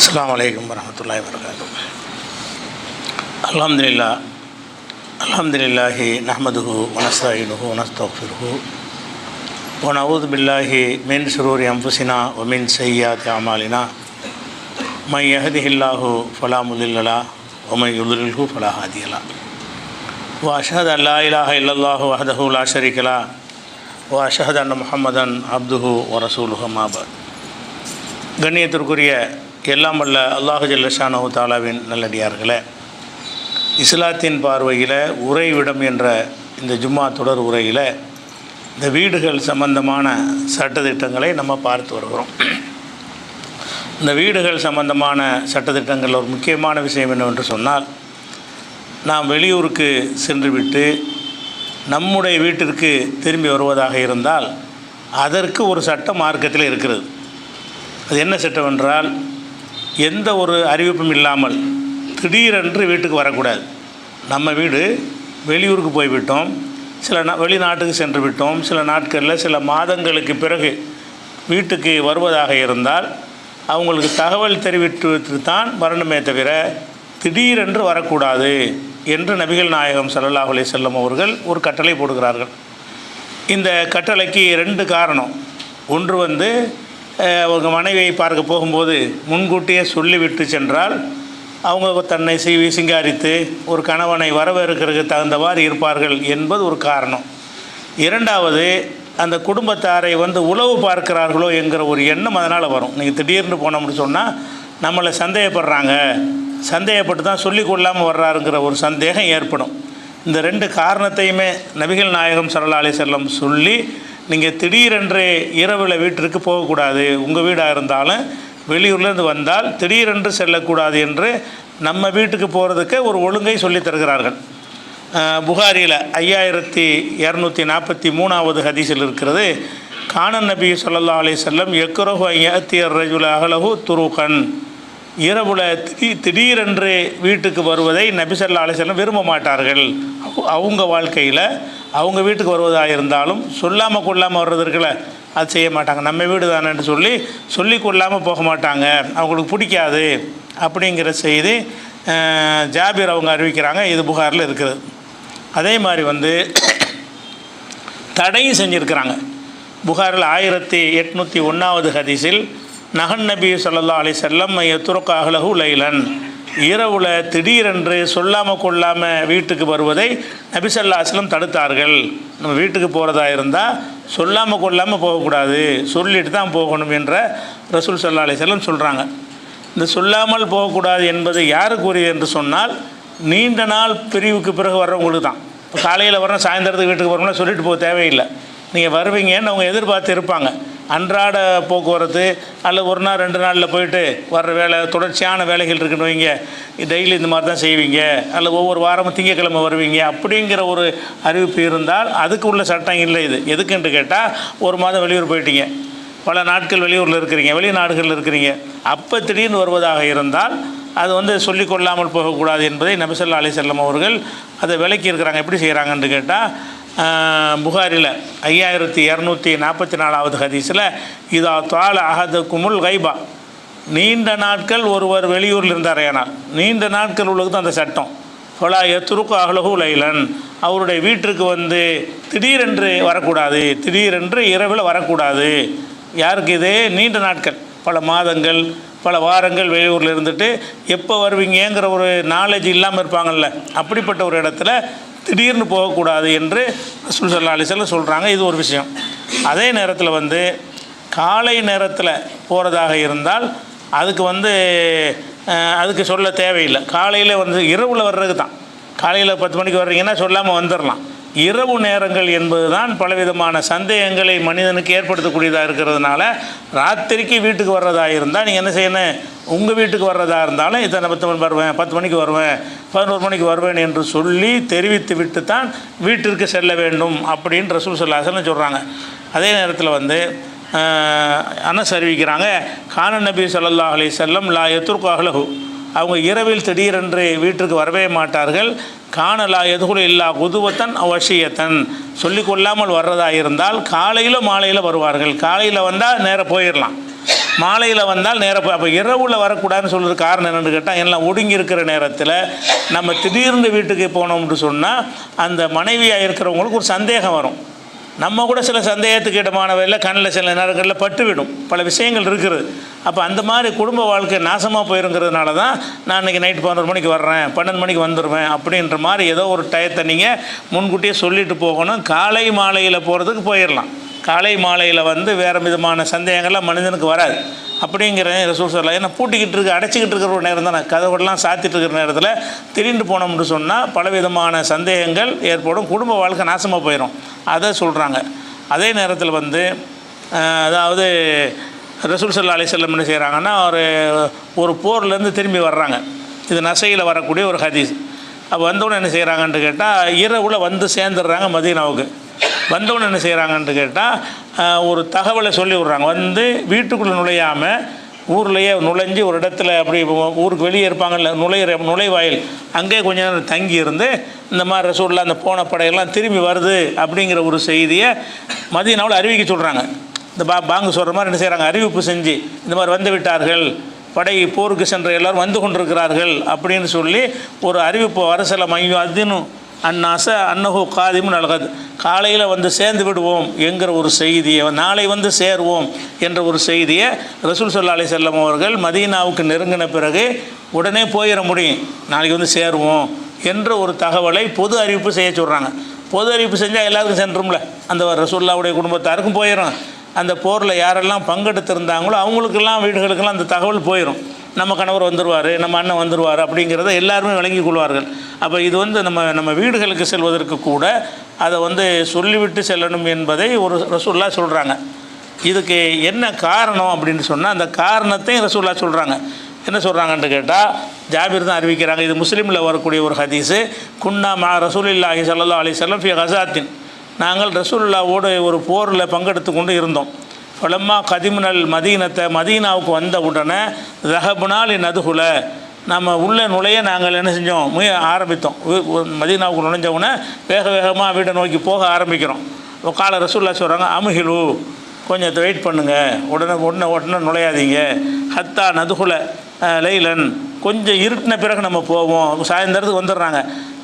அஸ்ஸலாமு அலைக்கும் வரஹ்மத்துல்லாஹி வபரகாத்துஹு. அல்ஹம்துலில்லாஹி நஹ்மதுஹு வ நஸ்தஈனுஹு வ நஸ்தக்ஃபிருஹு வ நஊது பில்லாஹி மின் ஷுரூரி அன்ஃபுஸினா வ மின் ஸய்யிஆத்தி அமாலினா மன் யஹ்திஹில்லாஹு ஃபலா முضில்ல லஹு வ மன் யுضلில்ஹு ஃபலா ஹாதிய லஹு. வ அஷ்ஹது அல்லா இலாஹ இல்லல்லாஹு வஹ்தஹு லா ஷரீக லஹு வ அஷ்ஹது அன்ன முஹம்மதன் அப்துஹு வ ரசூலுஹு அம்மா பஅத். கண்ணியத்திற்குரிய எல்லாம் வல்ல அல்லாஹு ஜல்ல ஷானஹு தஆலாவின் நல்லடியார்களே, இஸ்லாத்தின் பார்வையில் உறைவிடம் என்ற இந்த ஜும்மா தொடர் உரையில் இந்த வீடுகள் சம்பந்தமான சட்டத்திட்டங்களை நம்ம பார்த்து வருகிறோம். இந்த வீடுகள் சம்பந்தமான சட்டத்திட்டங்கள் ஒரு முக்கியமான விஷயம் என்னவென்று சொன்னால், நாம் வெளியூருக்கு சென்றுவிட்டு நம்முடைய வீட்டிற்கு திரும்பி வருவதாக இருந்தால் அதற்கு ஒரு சட்டம் மார்க்கத்தில் இருக்கிறது. அது என்ன சட்டம் என்றால், எந்த ஒரு அறிவிப்பும் இல்லாமல் திடீரென்று வீட்டுக்கு வரக்கூடாது. நம்ம வீடு வெளியூருக்கு போய்விட்டோம், வெளிநாட்டுக்கு சென்று விட்டோம், சில நாட்களில் சில மாதங்களுக்கு பிறகு வீட்டுக்கு வருவதாக இருந்தால் அவங்களுக்கு தகவல் தெரிவித்து தான் வரணுமே தவிர திடீரென்று வரக்கூடாது என்று நபிகள் நாயகம் ஸல்லல்லாஹு அலைஹி வஸல்லம் அவர்கள் ஒரு கட்டளை போடுகிறார்கள். இந்த கட்டளைக்கு ரெண்டு காரணம். ஒன்று அவங்க மனைவியை பார்க்க போகும்போது முன்கூட்டியே சொல்லிவிட்டு சென்றால் அவங்க தன்னை சிங்காரித்து ஒரு கணவனை வரவேற்கிறதுக்கு தகுந்தவாறு இருப்பார்கள் என்பது ஒரு காரணம். இரண்டாவது, அந்த குடும்பத்தாரை உளவு பார்க்கிறார்களோ என்கிற ஒரு எண்ணம் அதனால் வரும். நீங்கள் திடீர்னு போனோம்னு சொன்னால் நம்மளை சந்தேகப்பட்டு தான் சொல்லி கொள்ளாமல் வர்றாருங்கிற ஒரு சந்தேகம் ஏற்படும். இந்த ரெண்டு காரணத்தையுமே நபிகள் நாயகம் ஸல்லல்லாஹு அலைஹி வஸல்லம் சொல்லி, நீங்கள் திடீரென்று இரவில் வீட்டிற்கு போகக்கூடாது, உங்கள் வீடாக இருந்தாலும் வெளியூர்லேருந்து வந்தால் திடீரென்று செல்லக்கூடாது என்று நம்ம வீட்டுக்கு போகிறதுக்கு ஒரு ஒழுங்கை சொல்லி தருகிறார்கள். புகாரியில் 5243வது ஹதீஸில் இருக்கிறது, கானன் நபி ஸல்லல்லாஹு அலைஹி வஸல்லம் யக்ரஹு அன் யஅத்திய ரஜுல அஹ்லஹு துருகன். இரவுல திடீரென்று வீட்டுக்கு வருவதை நபி ஸல்லல்லாஹு அலைஹி வஸல்லம் விரும்ப மாட்டார்கள். அவங்க வாழ்க்கையில் அவங்க வீட்டுக்கு வருவதாக இருந்தாலும் சொல்லாமல் கொள்ளாமல் வர்றது இருக்குல்ல, அது செய்ய மாட்டாங்க. நம்ம வீடு தானேன்னு சொல்லி கொள்ளாமல் போக மாட்டாங்க, அவங்களுக்கு பிடிக்காது அப்படிங்கிற செய்தி ஜாபிர் அவங்க அறிவிக்கிறாங்க. இது புகாரில் இருக்கிறது. அதே மாதிரி தடையும் செஞ்சுருக்கிறாங்க. புகாரில் 1801வது ஹதீஸில் நஹன் நபி ஸல்லல்லாஹு அலைஹி வஸல்லம் யத்ருக அஹ்லஹு லைலன். இரவுல திடீரென்று சொல்லாமல் கொள்ளாமல் வீட்டுக்கு வருவதை நபி ஸல்லல்லாஹு அலைஹி வஸல்லம் தடுத்தார்கள். நம்ம வீட்டுக்கு போகிறதா இருந்தால் சொல்லாமல் கொள்ளாமல் போகக்கூடாது, சொல்லிட்டு தான் போகணும் என்ற ரசூல் ஸல்லல்லாஹு அலைஹி வஸல்லம் சொல்கிறாங்க. இந்த சொல்லாமல் போகக்கூடாது என்பது யாருக்கு உரியது என்று சொன்னால், நீண்ட நாள் பிரிவுக்கு பிறகு வர்றவங்களுக்கு தான். இப்போ காலையில் வரணும், சாயந்தரத்துக்கு வீட்டுக்கு வரணும்னா சொல்லிட்டு போக தேவையில்லை. நீங்கள் வருவீங்கன்னு அவங்க எதிர்பார்த்து இருப்பாங்க. அன்றாட போக்குவரத்து அல்லது ஒரு நாள் 2 நாளில் போயிட்டு வர்ற வேலை, தொடர்ச்சியான வேலைகள் இருக்குன்னு வைங்க, டெய்லி இந்த மாதிரி தான் செய்வீங்க, அல்லது ஒவ்வொரு வாரமும் திங்கக்கிழமை வருவீங்க அப்படிங்கிற ஒரு அறிவிப்பு இருந்தால் அதுக்கு உள்ள சட்டம் இல்லை. இது எதுக்குன்னு கேட்டால், ஒரு மாதம் வெளியூர் போயிட்டீங்க, பல நாட்கள் வெளியூரில் இருக்கிறீங்க, வெளிநாடுகளில் இருக்கிறீங்க, அப்போ திடீர்னு வருவதாக இருந்தால் அது சொல்லிக்கொள்ளாமல் போகக்கூடாது என்பதை நபி ஸல்லல்லாஹு அலைஹி வஸல்லம் அவர்கள் அதை விளக்கி இருக்கிறாங்க. எப்படி செய்கிறாங்கன்னு கேட்டால், புகாரில் 5244வது ஹதீஸில், இதா தால அஹதுக்குமுல் கைபா. நீண்ட நாட்கள் ஒருவர் வெளியூரில் இருந்தார், ஏனால் நீண்ட நாட்கள் உள்ளது தான் அந்த சட்டம். ஃபலா யத்ருக அஹ்லஹு லைலன். அவருடைய வீட்டிற்கு திடீரென்று வரக்கூடாது, திடீரென்று இரவில் வரக்கூடாது. யாருக்கு இது? நீண்ட நாட்கள், பல மாதங்கள் பல வாரங்கள் வெளியூரில் இருந்துட்டு எப்போ வருவீங்கிற ஒரு நாலேஜ் இல்லாமல் இருப்பாங்கள்ல, அப்படிப்பட்ட ஒரு இடத்துல திடீர்னு போகக்கூடாது என்று ரசூல் ஸல்லல்லாஹு அலைஹி வஸல்லம் சொல்கிறாங்க. இது ஒரு விஷயம். அதே நேரத்தில் காலை நேரத்தில் போகிறதாக இருந்தால் அதுக்கு சொல்ல தேவையில்லை. காலையில் இரவில் வர்றது தான். காலையில் 10 மணிக்கு வர்றீங்கன்னா சொல்லாமல் வந்துடலாம். இரவு நேரங்கள் என்பது தான் பலவிதமான சந்தேகங்களை மனிதனுக்கு ஏற்படுத்தக்கூடியதாக இருக்கிறதுனால, ராத்திரிக்கு வீட்டுக்கு வர்றதாக இருந்தால் நீங்கள் என்ன செய்யணும், உங்கள் வீட்டுக்கு வர்றதா இருந்தாலும் இத்தனை 10 வருவேன், 10 மணிக்கு வருவேன், 11 மணிக்கு வருவேன் என்று சொல்லி தெரிவித்து விட்டு தான் வீட்டிற்கு செல்ல வேண்டும் அப்படின்னு ரசூல் ஸல்லல்லாஹு அலைஹி வஸல்லம் சொல்கிறாங்க. அதே நேரத்தில் அனஸ் அறிவிக்கிறாங்க, கானன் நபி ஸல்லல்லாஹு அலைஹி வஸல்லம் லா யத்ருக அஹ்லஹு. அவங்க இரவில் திடீரென்று வீட்டிற்கு வரவே மாட்டார்கள். காணலா எதுகுல இல்லா குதுவத்தன் அவசியத்தன். சொல்லிக்கொள்ளாமல் வர்றதாக இருந்தால் காலையில் மாலையில் வருவார்கள். காலையில் வந்தால் நேராக போயிடலாம், மாலையில் வந்தால் நேராக அப்போ இரவில் வரக்கூடாதுன்னு சொல்கிறது காரணம் என்னென்னு கேட்டால் எல்லாம் ஒடுங்கி இருக்கிற நேரத்தில் நம்ம திடீர்னு வீட்டுக்கு போனோம்னு சொன்னால் அந்த மனைவியாக இருக்கிறவங்களுக்கு ஒரு சந்தேகம் வரும். நம்ம கூட சில சந்தேகத்துக்கு இடமானவையில் கண்ணில் சில நேரங்களில் பட்டுவிடும், பல விஷயங்கள் இருக்கிறது. அப்போ அந்த மாதிரி குடும்ப வாழ்க்கை நாசமாக போயிருங்கிறதுனால தான் நான் இன்றைக்கி நைட்டு 11 மணிக்கு வர்றேன், 12 மணிக்கு வந்துடுவேன் அப்படின்ற மாதிரி ஏதோ ஒரு டயத்தை நீங்கள் முன்கூட்டியே சொல்லிட்டு போகணும். காலை மாலையில் போகிறதுக்கு போயிடலாம். காலை மாலையில் வந்து வேறு விதமான சந்தேகங்கள்லாம் மனிதனுக்கு வராது. அப்படிங்கிற ரசூல் சொல்லலாம். ஏன்னா பூட்டிக்கிட்டு இருக்க அடைச்சிக்கிட்டு இருக்கிற ஒரு நேரம் தான், கதவுலாம் சாத்திட்டு இருக்கிற நேரத்தில் திடீர்னு போனோம்னு சொன்னால் பலவிதமான சந்தேகங்கள் ஏற்படும், குடும்ப வாழ்க்கை நாசமாக போயிடும். அதை சொல்கிறாங்க. அதே நேரத்தில் வந்து அதாவது ரசூல் ஸல்லல்லாஹு அலைஹி வஸல்லம் என்ன செய்கிறாங்கன்னா ஒரு போர்லேருந்து திரும்பி வர்றாங்க. இது நசையில் வரக்கூடிய ஒரு ஹதீஸ். அப்போ வந்தவுடனே என்ன செய்கிறாங்கன்ட்டு கேட்டால் இரவில் வந்து சேர்ந்துடுறாங்க மதீனாவுக்கு. வந்தவுடனே என்ன செய்கிறாங்கன்ட்டு கேட்டால் ஒரு தகவலை சொல்லி விட்றாங்க. வந்து வீட்டுக்குள்ளே நுழையாமல் ஊர்லேயே நுழைஞ்சி ஒரு இடத்துல அப்படி ஊருக்கு வெளியே இருப்பாங்கல்ல நுழைவாயில், அங்கேயே கொஞ்ச நேரம் தங்கி இருந்து இந்த மாதிரி ரசூலுல்லாஹ் அந்த போன படையெல்லாம் திரும்பி வருது அப்படிங்கிற ஒரு செய்தியை மதீனாவில் அறிவிக்க சொல்கிறாங்க. இந்த பாங்கு சொல்கிற மாதிரி என்ன செய்கிறாங்க, அறிவிப்பு செஞ்சு இந்த மாதிரி வந்து விட்டார்கள், படை போருக்கு சென்ற எல்லோரும் வந்து கொண்டிருக்கிறார்கள் அப்படின்னு சொல்லி ஒரு அறிவிப்பு அரசல மையோ அதினும் அந்நாச அன்னஹு காதிமுன் அல்கத், காலையில் வந்து சேர்ந்து விடுவோம் என்கிற ஒரு செய்தியை, நாளை வந்து சேருவோம் என்ற ஒரு செய்தியை ரசூல் ஸல்லல்லாஹு அலைஹி வஸல்லம் அவர்கள் மதீனாவுக்கு நெருங்கின பிறகு உடனே போயிட முடியும், நாளைக்கு வந்து சேருவோம் என்ற ஒரு தகவலை பொது அறிவிப்பு செய்ய சொல்கிறாங்க. பொது அறிவிப்பு செஞ்சால் எல்லாருக்கும் சென்றும்ல, அந்த ரசூலுல்லாஹ்வுடைய குடும்பத்தாருக்கும் போயிடும். அந்த போரில் யாரெல்லாம் பங்கெடுத்திருந்தாங்களோ அவங்களுக்கெல்லாம் வீடுகளுக்கெல்லாம் அந்த தகவல் போயிடும். நம்ம கணவர் வந்துடுவார், நம்ம அண்ணன் வந்துடுவார் அப்படிங்கிறத எல்லாருமே விளங்கி கொள்வார்கள். அப்போ இது வந்து நம்ம வீடுகளுக்கு செல்வதற்கு கூட அதை வந்து சொல்லிவிட்டு செல்லணும் என்பதை ஒரு ரசூலுல்லாஹ் சொல்கிறாங்க. இதுக்கு என்ன காரணம் அப்படின்னு சொன்னால் அந்த காரணத்தையும் ரசூலுல்லாஹ் சொல்கிறாங்க. என்ன சொல்கிறாங்கன்னு கேட்டால் ஜாபிர் தான் அறிவிக்கிறாங்க. இது முஸ்லீமில் வரக்கூடிய ஒரு ஹதீஸு. குன்னா மா ரசூலுல்லாஹி ஸல்லல்லாஹு அலைஹி வஸல்லம் ஃபி கஸாத்தின், நாங்கள் ரசூலுல்லாஹ்வோடு ஒரு போரில் பங்கெடுத்து கொண்டு இருந்தோம். ஃபலம்மா கதிமுனல் மதீனத்தை, மதீனாவுக்கு வந்த உடனே ரஹபுனால் நதுகுல, நம்ம உள்ளே நுழைய நாங்கள் என்ன செஞ்சோம், ஆரம்பித்தோம். மதீனாவுக்கு நுழைஞ்ச உடனே வேக வேகமாக வீட்டை நோக்கி போக ஆரம்பிக்கிறோம். கால ரசூலுல்லாஹ் சொல்கிறாங்க, அமுகிலு, கொஞ்சம் வெயிட் பண்ணுங்கள், உடனே நுழையாதீங்க. ஹத்தா நதுகுல லைலன், கொஞ்சம் இருட்டின பிறகு நம்ம போவோம். சாயந்தரத்துக்கு வந்துடுறாங்க.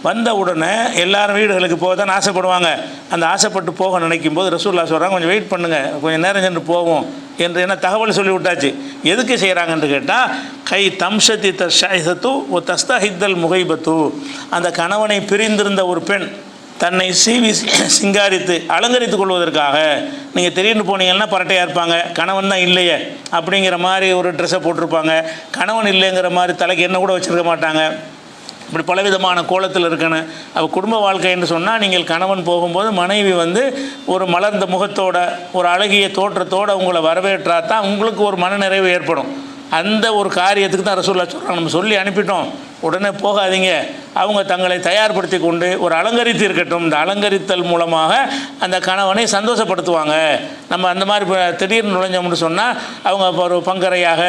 வந்த உடனே எல்லாரும் வீடுகளுக்கு போக தான் ஆசைப்படுவாங்க. அந்த ஆசைப்பட்டு போக நினைக்கும் போது ரசூலுல்லாஹ் சொல்கிறாங்க, கொஞ்சம் வெயிட் பண்ணுங்கள், கொஞ்சம் நேரம் சென்று போவோம் என்று என்ன தகவல் சொல்லி விட்டாச்சு. எதுக்கு செய்கிறாங்கன்னு கேட்டால் கை தம்ஷத்தி தஷாயிசத்து ஓ தஸ்தஹித்தல் முகைபத்து, அந்த கணவனை பிரிந்திருந்த ஒரு பெண் தன்னை சீவி சிங்காரித்து அலங்கரித்து கொள்வதற்காக. நீங்கள் திடீர்னு போனீங்கன்னா பரட்டையாக இருப்பாங்க, கணவன் தான் இல்லையே அப்படிங்கிற மாதிரி ஒரு ட்ரெஸ்ஸை போட்டிருப்பாங்க, கணவன் இல்லைங்கிற மாதிரி தலைக்கு எண்ணெய் கூட வச்சுருக்க மாட்டாங்க. இப்படி பலவிதமான கோலத்தில் இருக்கணும். அப்போ குடும்ப வாழ்க்கைன்னு சொன்னால் நீங்கள் கணவன் போகும்போது மனைவி வந்து ஒரு மலர்ந்த முகத்தோட ஒரு அழகிய தோற்றத்தோடு உங்களை வரவேற்றா தான் உங்களுக்கு ஒரு மனநிறைவு ஏற்படும். அந்த ஒரு காரியத்துக்கு தான் ரசூலுல்லாஹ் சொல்கிறாங்க. நம்ம சொல்லி அனுப்பிட்டோம், உடனே போகாதீங்க, அவங்க தங்களை தயார்படுத்தி கொண்டு ஒரு அலங்கரித்து இருக்கட்டும். இந்த அலங்கரித்தல் மூலமாக அந்த கணவனை சந்தோஷப்படுத்துவாங்க. நம்ம அந்த மாதிரி திடீர்னு நுழைஞ்சோம்னு சொன்னால் அவங்க ஒரு பங்கரையாக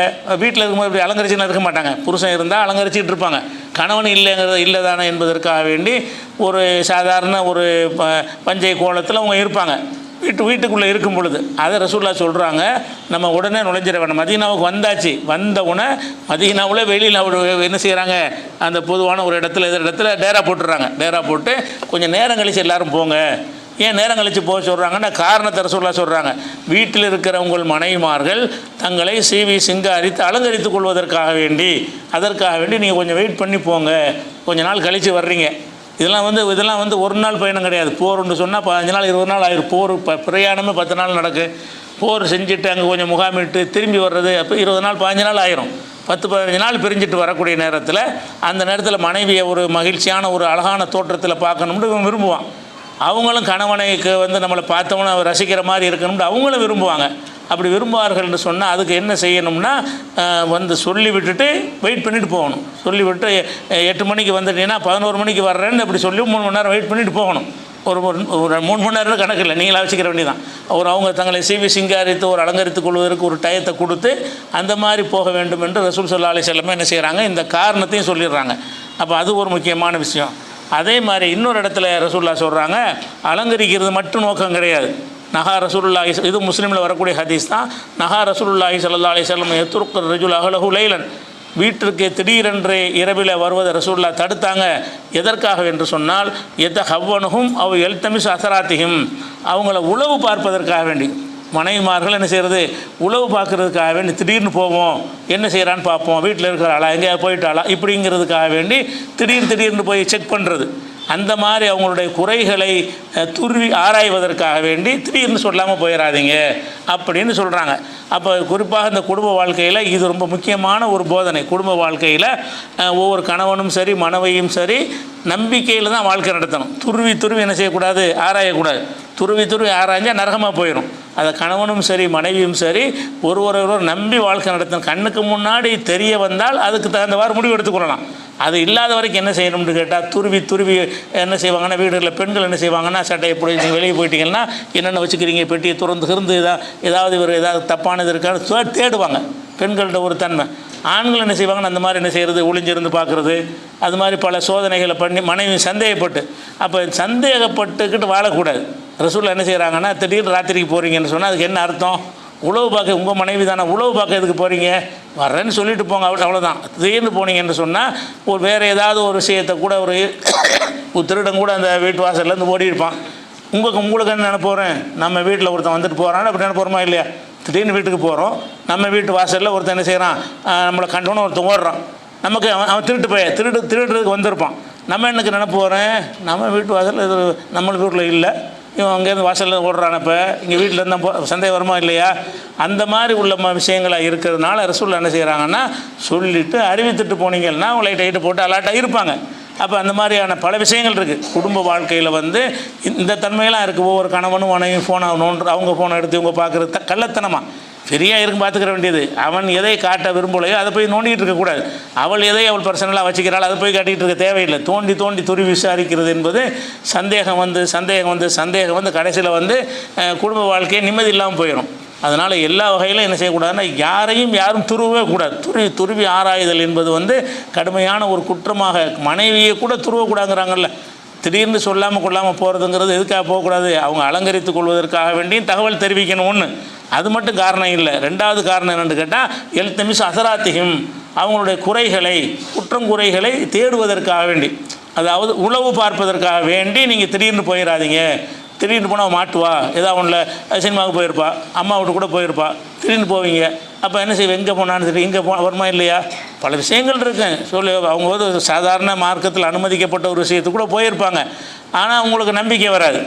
வீட்டில் இருக்கும்போது இப்படி அலங்கரிச்சுன்னு இருக்க மாட்டாங்க. புருஷன் இருந்தால் அலங்கரிச்சிட்டு இருப்பாங்க, கணவன் இல்லைங்கிறது இல்லை தானே என்பதற்காக வேண்டி ஒரு சாதாரண ஒரு பஞ்சை கோலத்தில் அவங்க இருப்பாங்க. வீட்டுக்குள்ளே இருக்கும் பொழுது அதை ரசூலுல்லாஹ் சொல்கிறாங்க, நம்ம உடனே நுழைஞ்சிட வேணும். மதீனாவுக்கு வந்தாச்சு, வந்த உடனே மதீனாவில் வெளியில் என்ன செய்கிறாங்க, அந்த பொதுவான ஒரு இடத்துல டேரா போட்டுடுறாங்க. டேரா போட்டு கொஞ்சம் நேரம் கழித்து எல்லோரும் போங்க. ஏன் நேரம் கழித்து போக சொல்கிறாங்கன்னா காரணத்தை ரசூலுல்லாஹ் சொல்கிறாங்க, வீட்டில் இருக்கிற உங்கள் மனைவிமார்கள் தங்களை சீவி சிங்காரித்து அலங்கரித்து கொள்வதற்காக வேண்டி, அதற்காக வேண்டி நீங்கள் கொஞ்சம் வெயிட் பண்ணி போங்க, கொஞ்சம் நாள் கழித்து வர்றீங்க. இதெல்லாம் வந்து ஒரு நாள் பயணம் கிடையாது. போர்ன்னு சொன்னால் 15 நாள் 20 நாள் ஆயிரும். போர் பிரயாணமே 10 நாள் நடக்கு. போர் செஞ்சுட்டு அங்கே கொஞ்சம் முகாமிட்டு திரும்பி வர்றது அப்போ 20 நாள் 15 நாள் ஆயிரும். 10-15 நாள் பிரிஞ்சுட்டு வரக்கூடிய நேரத்தில் அந்த நேரத்தில் மனைவியை ஒரு மகிழ்ச்சியான ஒரு அழகான தோற்றத்தில் பார்க்கணும்னு இவன் விரும்புவான். அவங்களும் கணவனைக்கு வந்து நம்மளை பார்த்தவொன்னே அவர் ரசிக்கிற மாதிரி இருக்கணும்னு அவங்களும் விரும்புவாங்க. அப்படி விரும்புவார்கள்னு சொன்னால் அதுக்கு என்ன செய்யணும்னா வந்து சொல்லி விட்டுட்டு வெயிட் பண்ணிவிட்டு போகணும். சொல்லிவிட்டு 8 மணிக்கு வந்துட்டீங்கன்னா 11 மணிக்கு வர்றேன்னு அப்படி சொல்லி 3 மணி நேரம் வெயிட் பண்ணிவிட்டு போகணும். ஒரு 3 மணி நேரம் கணக்கு இல்லை, நீங்களாக வச்சுக்கிற வேண்டியதான். அவங்க தங்களை சீவி சிங்காரித்து ஒரு அலங்கரித்து கொள்வதற்கு ஒரு டயத்தை கொடுத்து அந்த மாதிரி போக வேண்டும் என்று ரசூல் ஸல்லல்லாஹு அலைஹி வஸல்லம் என்ன செய்கிறாங்க, இந்த காரணத்தையும் சொல்லிடுறாங்க. அப்போ அது ஒரு முக்கியமான விஷயம். அதே மாதிரி இன்னொரு இடத்துல ரசூலுல்லாஹ் சொல்கிறாங்க, அலங்கரிக்கிறது மட்டும் நோக்கம் கிடையாது. நஹா ரசூலுல்லாஹி, இது முஸ்லீமில் வரக்கூடிய ஹதீஸ் தான். நஹா ரசூலுல்லாஹி ஸல்லல்லாஹு அலைஹி வஸல்லம் யத்ருக் ரஜுல் அஹ்லஹு லைலன், வீட்டிற்கு திடீரென்று இரவில் வருவதை ரசூலுல்லாஹ் தடுத்தாங்க. எதற்காக என்று சொன்னால், யதஹவ்வனுஹும் அவ் யல்தமிஸ் அஸராத்திஹிம், அவங்கள உளவு பார்ப்பதற்காக வேண்டி. மனைவிமார்கள் என்ன செய்கிறது, உளவு பார்க்குறதுக்காக வேண்டி திடீர்னு போவோம், என்ன செய்கிறான்னு பார்ப்போம், வீட்டில் இருக்கிறாளா, எங்கேயாவது போயிட்டாளா, இப்படிங்கிறதுக்காக வேண்டி திடீர்னு போய் செக் பண்ணுறது. அந்த மாதிரி அவங்களுடைய குறைகளை துருவி ஆராய்வதற்காக வேண்டி திடீர்னு சொல்லாமல் போயிடாதீங்க அப்படின்னு சொல்கிறாங்க. அப்போ குறிப்பாக இந்த குடும்ப வாழ்க்கையில் இது ரொம்ப முக்கியமான ஒரு போதனை. குடும்ப வாழ்க்கையில் ஒவ்வொரு கணவனும் சரி மனைவியும் சரி நம்பிக்கையில் தான் வாழ்க்கை நடத்தணும். துருவி என்ன செய்யக்கூடாது, ஆராயக்கூடாது. துருவி ஆராய்ஞ்சால் நரகமாக போயிடும். அதை கணவனும் சரி மனைவியும் சரி ஒருவர் நம்பி வாழ்க்கை நடத்தணும். கண்ணுக்கு முன்னாடி தெரிய வந்தால் அதுக்கு தகுந்தவாறு முடிவு எடுத்துக்கொள்ளலாம். அது இல்லாத வரைக்கும் என்ன செய்யணும்னு கேட்டால், துருவி என்ன செய்வாங்கன்னா, வீடுகளில் பெண்கள் என்ன செய்வாங்கன்னா, சட்டை எப்படி நீங்கள் வெளியே போயிட்டீங்கன்னா என்னென்ன வச்சுக்கிறீங்க, பெட்டியை திறந்து ஏதாவது தப்பானது இருக்கான்னு தேடுவாங்க. பெண்கள்கிட்ட ஒரு தன்மை. ஆண்கள் என்ன செய்வாங்கன்னா, அந்த மாதிரி என்ன செய்கிறது, ஒளிஞ்சிருந்து பார்க்குறது, அது மாதிரி பல சோதனைகளை பண்ணி மனைவி சந்தேகப்பட்டு. அப்போ சந்தேகப்பட்டுக்கிட்டு வாழக்கூடாது. ரசூலுல்லாஹ் என்ன செய்கிறாங்கன்னா, திடீர்னு ராத்திரிக்கு போகிறீங்கன்னு சொன்னால் அதுக்கு என்ன அர்த்தம், உளவு பார்க்க உங்கள் மனைவி தானே, உளவு பார்க்க எதுக்கு போகிறீங்க, வர்றேன்னு சொல்லிட்டு போங்க, அவ்வளோதான். திடீர்னு போனீங்கன்னு சொன்னால் வேறு ஏதாவது ஒரு விஷயத்தை கூட ஒரு திருடன் கூட அந்த வீட்டு வாசல்லேருந்து ஓடி இருப்பான். உங்களுக்கு என்ன நினைப்போகிறேன், நம்ம வீட்டில் ஒருத்தன் வந்துட்டு போகிறான்னு அப்படி நினைப்போகிறோமா இல்லையா? திடீர்னு வீட்டுக்கு போகிறோம், நம்ம வீட்டு வாசலில் ஒருத்தன் என்ன செய்கிறான், நம்மளை கண்டோன்னு ஒருத்தன் ஓடுறான். நமக்கு அவன் திருடுறதுக்கு வந்திருப்பான். நம்ம என்னக்கு நினைப்போகிறேன், நம்ம வீட்டு வாசலில் இது நம்ம வீட்டில் இல்லை, இவன் அங்கேருந்து வாசலில் ஓடுறானப்போ இங்கே வீட்டில் இருந்தால் சந்தேகம் வருமா இல்லையா? அந்த மாதிரி உள்ள விஷயங்களாக இருக்கிறதுனால ரசூலுல்லாஹ் என்ன செய்கிறாங்கன்னா, சொல்லிவிட்டு அறிவித்துட்டு போனீங்கன்னா அவங்க லைட்டை போட்டு அலாட்டாக இருப்பாங்க. அப்போ அந்த மாதிரியான பல விஷயங்கள் இருக்குது குடும்ப வாழ்க்கையில். இந்த தன்மையெல்லாம் இருக்குது. ஒவ்வொரு கணவனும் மனைவி ஃபோனை நோண்டு, அவங்க ஃபோனை எடுத்து இவங்க பார்க்குறது கள்ளத்தனமாக சரியாக இருக்கும், பார்த்துக்கிற வேண்டியது. அவன் எதை காட்ட விரும்பலையோ அதை போய் நோண்டிகிட்டு இருக்கக்கூடாது. அவள் எதை அவள் பர்சனலாக வச்சுக்கிறாள் அதை போய் காட்டிகிட்டு இருக்க தேவையில்லை. தோண்டி துருவி விசாரிக்கிறது என்பது சந்தேகம் வந்து கடைசியில் குடும்ப வாழ்க்கையை நிம்மதி இல்லாமல் போயிடும். அதனால் எல்லா வகையிலும் என்ன செய்யக்கூடாதுன்னா, யாரும் துருவவே கூடாது. துருவி ஆராய்தல் என்பது கடுமையான ஒரு குற்றமாக. மனைவியை கூட துருவக்கூடாதுங்கிறாங்கல்ல. திடீர்னு சொல்லாமல் கொள்ளாமல் போகிறதுங்கிறது எதுக்காக போகக்கூடாது, அவங்க அலங்கரித்து கொள்வதற்காக வேண்டியும் தகவல் தெரிவிக்கணும். ஒன்று அது மட்டும் காரணம் இல்லை. ரெண்டாவது காரணம் என்னென்னு கேட்டால், எல்தமிஸ் அஸராத்திஹிம், அவங்களுடைய குறைகளை தேடுவதற்காக வேண்டி, அதாவது உளவு பார்ப்பதற்காக வேண்டி நீங்கள் திடீர்னு போயிடாதீங்க. திடீர்னு போனால் மாட்டுவா, ஏதாவது ஒன்றில் சினிமாவுக்கு போயிருப்பா, அம்மா வீட்டு கூட போயிருப்பா, திடீர்னு போவீங்க. அப்போ என்ன செய்வோம், எங்கே போனான்னு தெரியும், இங்கே வருமா இல்லையா, பல விஷயங்கள் இருக்கு. அவங்க சாதாரண மார்க்கத்தில் அனுமதிக்கப்பட்ட ஒரு விஷயத்துக்கு கூட போயிருப்பாங்க. ஆனால் உங்களுக்கு நம்பிக்கை வராது.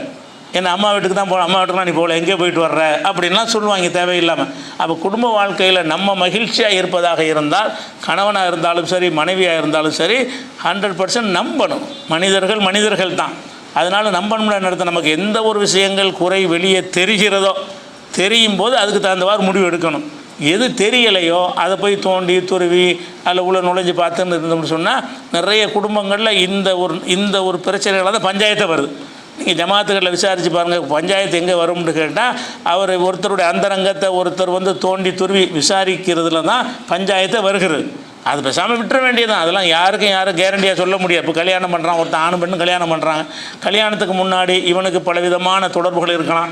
ஏன்னா அம்மா வீட்டுக்கு தான் அம்மா வீட்டுக்குலாம் நீ போகல, எங்கே போயிட்டு வர்ற அப்படின்லாம் சொல்லுவாங்க தேவையில்லாமல். அப்போ குடும்ப வாழ்க்கையில் நம்ம மகிழ்ச்சியாக இருப்பதாக இருந்தால், கணவனாக இருந்தாலும் சரி மனைவியாக இருந்தாலும் சரி 100% நம்பணும். மனிதர்கள் தான். அதனால் நம்பணும்னு நடத்த நமக்கு எந்த ஒரு விஷயங்கள் குறை வெளியே தெரியும் போது அதுக்கு தகுந்தவாறு முடிவு எடுக்கணும். எது தெரியலையோ அதை போய் தோண்டி துருவி அதில் உள்ள நுழைஞ்சு பார்த்துன்னு இருந்தோம்னு சொன்னால் நிறைய குடும்பங்களில் இந்த ஒரு பிரச்சனைகளால் தான் பஞ்சாயத்தை வருது. நீங்கள் ஜமாத்துகளில் விசாரித்து பாருங்கள், பஞ்சாயத்து எங்கே வரும்னு கேட்டால் அவர் ஒருத்தருடைய அந்தரங்கத்தை ஒருத்தர் தோண்டி துருவி விசாரிக்கிறதுல தான் பஞ்சாயத்தை வருகிறது. அது பேசாமல் விட்டுற வேண்டியதான். அதெல்லாம் யாரும் கேரண்டியாக சொல்ல முடியாது. இப்போ கல்யாணம் பண்ணுறான், ஒருத்தர் ஆணும் பெண்ணும் கல்யாணம் பண்ணுறாங்க. கல்யாணத்துக்கு முன்னாடி இவனுக்கு பலவிதமான தொடர்புகள் இருக்கலாம்.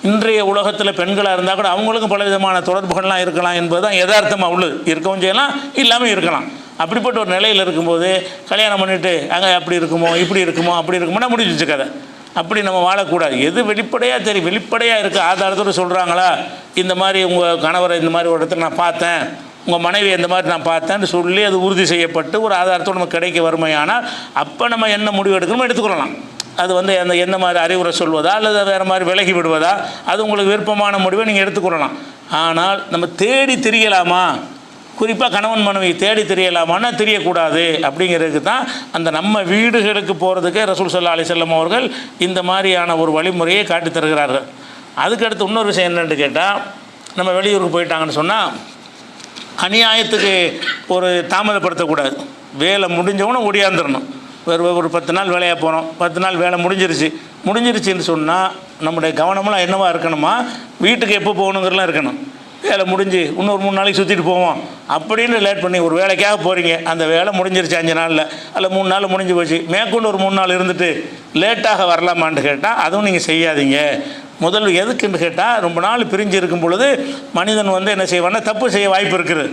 இன்றைய உலகத்தில் பெண்களாக இருந்தால் கூட அவங்களுக்கும் பலவிதமான தொடர்புகள்லாம் இருக்கலாம் என்பது தான் யதார்த்தமாக உள்ளது. இருக்கவும் செய்யலாம், இல்லாமல் இருக்கலாம். அப்படிப்பட்ட ஒரு நிலையில் இருக்கும்போது கல்யாணம் பண்ணிவிட்டு அங்கே அப்படி இருக்குமோ இப்படி இருக்குமோனா முடிஞ்சு வச்சுக்காத. அப்படி நம்ம வாழக்கூடாது. எது வெளிப்படையாக இருக்குது, ஆதாரத்தோடு சொல்கிறாங்களா, இந்த மாதிரி உங்கள் கணவரை இந்த மாதிரி ஒரு இடத்துல நான் பார்த்தேன், உங்கள் மனைவி இந்த மாதிரி நான் பார்த்தேன்னு சொல்லி அது உறுதி செய்யப்பட்டு ஒரு ஆதாரத்தோடு நமக்கு கிடைக்க வறுமையானால் அப்போ நம்ம என்ன முடிவு எடுக்கணுமோ எடுத்துக்கொள்ளலாம். அது அந்த என்ன மாதிரி அறிவுரை சொல்வதா அல்லது வேறு மாதிரி விலகி விடுவதா, அது உங்களுக்கு விருப்பமான முடிவை நீங்கள் எடுத்துக்கொள்ளலாம். ஆனால் நம்ம தேடி தெரியலாமா, குறிப்பாக கணவன் மனைவி தேடி தெரியலாமான்னா தெரியக்கூடாது. அப்படிங்கிறதுக்கு தான் நம்ம வீடுகளுக்கு போகிறதுக்கே ரசூல் ஸல்லல்லாஹு அலைஹி வஸல்லம் அவர்கள் இந்த மாதிரியான ஒரு வழிமுறையை காட்டி தருகிறார்கள். அதுக்கடுத்து இன்னொரு விஷயம் என்னென்னு கேட்டால், நம்ம வெளியூருக்கு போயிட்டாங்கன்னு சொன்னால் அநியாயத்துக்கு ஒரு தாமதப்படுத்தக்கூடாது. வேலை முடிஞ்சவொன்னே ஓடியாந்துடணும். ஒரு 10 நாள் வேலையாக போகிறோம், 10 நாள் வேலை முடிஞ்சிருச்சுன்னு சொன்னால் நம்முடைய கவனமெல்லாம் என்னவாக இருக்கணுமா, வீட்டுக்கு எப்போ போகணுங்கிறலாம் இருக்கணும். வேலை முடிஞ்சு இன்னொரு 3 நாளைக்கு சுற்றிட்டு போவோம் அப்படின்னு லேட் பண்ணி ஒரு வேலைக்காக போகிறீங்க, அந்த வேலை முடிஞ்சிருச்சு 5 நாளில் அல்ல 3 நாள் முடிஞ்சு போச்சு, மேற்கொண்டு ஒரு 3 நாள் இருந்துட்டு லேட்டாக வரலாமான்னு கேட்டால் அதுவும் நீங்கள் செய்யாதீங்க. முதல் எதுக்குன்னு கேட்டால், ரொம்ப நாள் பிரிஞ்சு இருக்கும் பொழுது மனிதன் வந்து என்ன செய்வான்னா தப்பு செய்ய வாய்ப்பு இருக்குது.